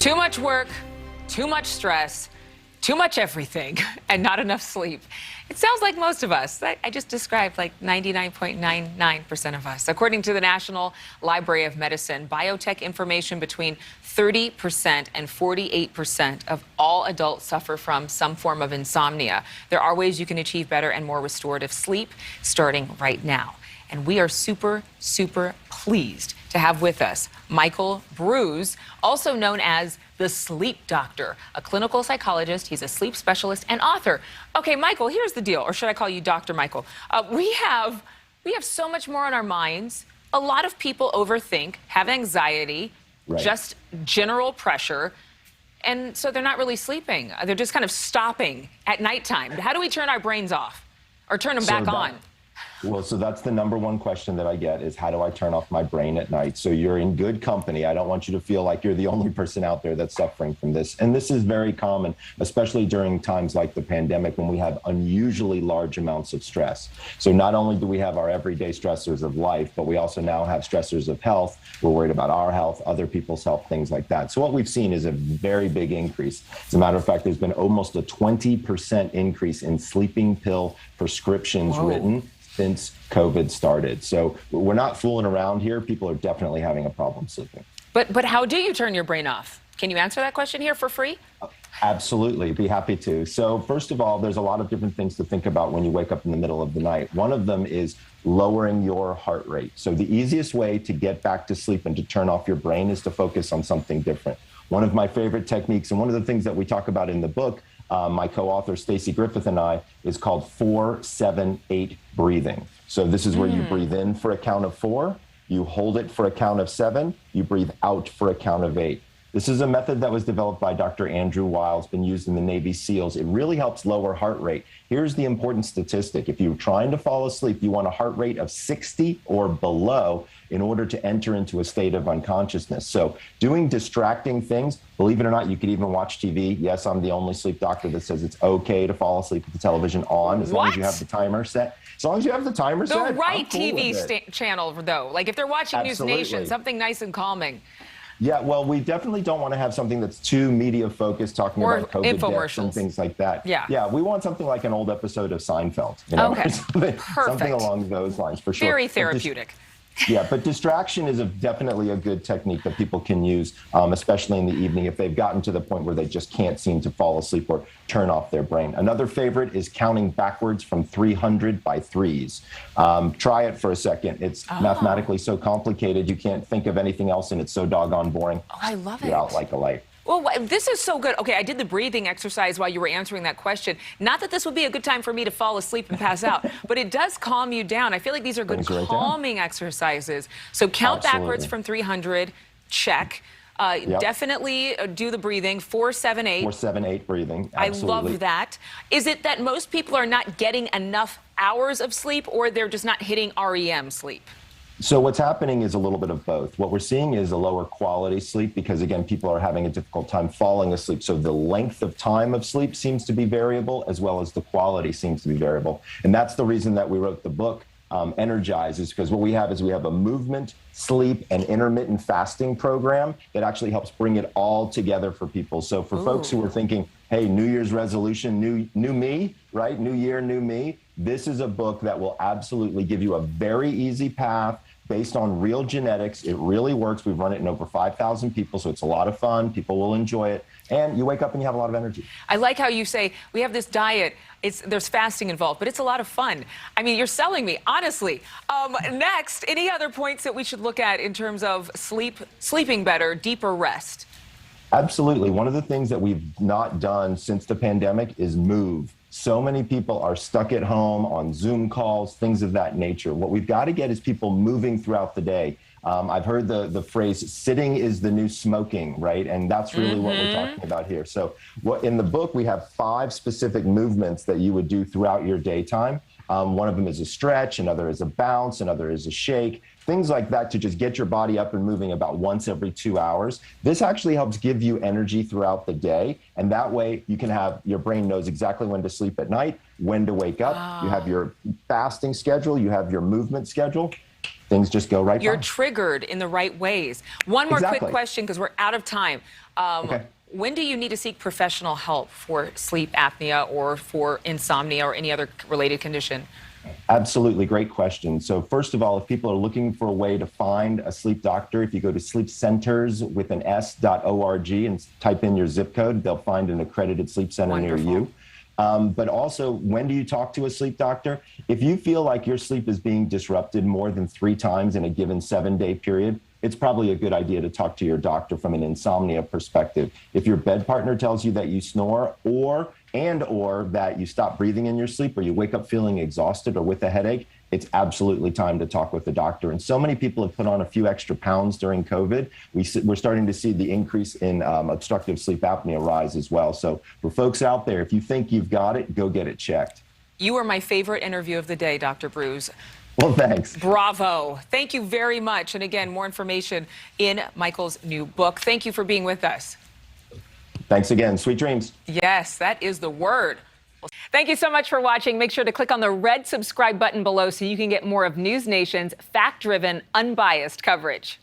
Too much work, too much stress, too much everything, and not enough sleep. It sounds like most of us. I just described like 99.99% of us. According to the National Library of Medicine, biotech information between 30% and 48% of all adults suffer from some form of insomnia. There are ways you can achieve better and more restorative sleep starting right now. And we are super, super pleased to have with us Michael Bruce, also known as the Sleep Doctor, a clinical psychologist. He's a sleep specialist and author. Okay, Michael, here's the deal, or should I call you Dr. Michael? We have so much more on our minds. A lot of people overthink, have anxiety, just general pressure, and so they're not really sleeping. They're just kind of stopping at nighttime. How do we turn our brains off or turn them back on? Well, so that's the number one question that I get is, how do I turn off my brain at night? So you're in good company. I don't want you to feel like you're the only person out there that's suffering from this. And this is very common, especially during times like the pandemic when we have unusually large amounts of stress. So not only do we have our everyday stressors of life, but we also now have stressors of health. We're worried about our health, other people's health, things like that. So what we've seen is a very big increase. As a matter of fact, there's been almost a 20% increase in sleeping pill prescriptions written since COVID started. So we're not fooling around here. People are definitely having a problem sleeping. But how do you turn your brain off? Can you answer that question here for free? Absolutely, be happy to. So first of all, there's a lot of different things to think about when you wake up in the middle of the night. One of them is lowering your heart rate. So the easiest way to get back to sleep and to turn off your brain is to focus on something different. One of my favorite techniques, and one of the things that we talk about in the book, my co-author Stacey Griffith and I, is called 4-7-8 breathing. So this is where you breathe in for a count of 4, you hold it for a count of 7, you breathe out for a count of 8. This is a method that was developed by Dr. Andrew Weil. It's been used in the Navy SEALs. It really helps lower heart rate. Here's the important statistic. If you're trying to fall asleep, you want a heart rate of 60 or below in order to enter into a state of unconsciousness. So doing distracting things, believe it or not, you could even watch TV. Yes, I'm the only sleep doctor that says it's okay to fall asleep with the television on as long as you have the timer set. As long as you have the timer set. The right TV channel, though. Like if they're watching NewsNation, something nice and calming. Yeah, well, we definitely don't want to have something that's too media focused, talking about COVID deaths and things like that. Yeah, we want something like an old episode of Seinfeld, you know, something along those lines, for sure. Very therapeutic. Yeah, but distraction is definitely a good technique that people can use, especially in the evening if they've gotten to the point where they just can't seem to fall asleep or turn off their brain. Another favorite is counting backwards from 300 by threes. Try it for a second. It's mathematically so complicated, you can't think of anything else, and it's so doggone boring. Oh, I love it. You're out like a light. Well, this is so good. Okay, I did the breathing exercise while you were answering that question. Not that this would be a good time for me to fall asleep and pass out, but it does calm you down. I feel like these are good calming exercises. So count backwards from 300, check. Definitely do the breathing, 4-7-8. 4-7-8 breathing, absolutely. I love that. Is it that most people are not getting enough hours of sleep, or they're just not hitting REM sleep? So what's happening is a little bit of both. What we're seeing is a lower quality sleep because, again, people are having a difficult time falling asleep. So the length of time of sleep seems to be variable, as well as the quality seems to be variable. And that's the reason that we wrote the book, Energize, is because what we have is we have a movement, sleep, and intermittent fasting program that actually helps bring it all together for people. So for folks who are thinking, hey, New Year's resolution, new me, right? New year, new me. This is a book that will absolutely give you a very easy path based on real genetics. It really works. We've run it in over 5,000 people, so it's a lot of fun. People will enjoy it. And you wake up and you have a lot of energy. I like how you say, we have this diet, there's fasting involved, but it's a lot of fun. I mean, you're selling me, honestly. Next, any other points that we should look at in terms of sleeping better, deeper rest? Absolutely. One of the things that we've not done since the pandemic is move. So many people are stuck at home on Zoom calls, things of that nature. What we've got to get is people moving throughout the day. I've heard the phrase, sitting is the new smoking, right? And that's really what we're talking about here. So in the book, we have 5 specific movements that you would do throughout your daytime. One of them is a stretch, another is a bounce, another is a shake, things like that to just get your body up and moving about once every 2 hours. This actually helps give you energy throughout the day. And that way you can have, your brain knows exactly when to sleep at night, when to wake up. You have your fasting schedule, you have your movement schedule. Things just go right by. You're triggered in the right ways. One more quick question, because we're out of time. Okay. When do you need to seek professional help for sleep apnea or for insomnia or any other related condition? Absolutely. Great question. So first of all, if people are looking for a way to find a sleep doctor, if you go to sleepcenters.org and type in your zip code, they'll find an accredited sleep center Wonderful. near you. But also, when do you talk to a sleep doctor? If you feel like your sleep is being disrupted more than 3 times in a given 7-day period, it's probably a good idea to talk to your doctor from an insomnia perspective. If your bed partner tells you that you snore or that you stop breathing in your sleep or you wake up feeling exhausted or with a headache, it's absolutely time to talk with the doctor. And so many people have put on a few extra pounds during COVID. We're starting to see the increase in obstructive sleep apnea rise as well. So for folks out there, if you think you've got it, go get it checked. You are my favorite interview of the day, Dr. Brews. Well, thanks. Bravo. Thank you very much. And again, more information in Michael's new book. Thank you for being with us. Thanks again. Sweet dreams. Yes, that is the word. Thank you so much for watching. Make sure to click on the red subscribe button below so you can get more of NewsNation's fact-driven, unbiased coverage.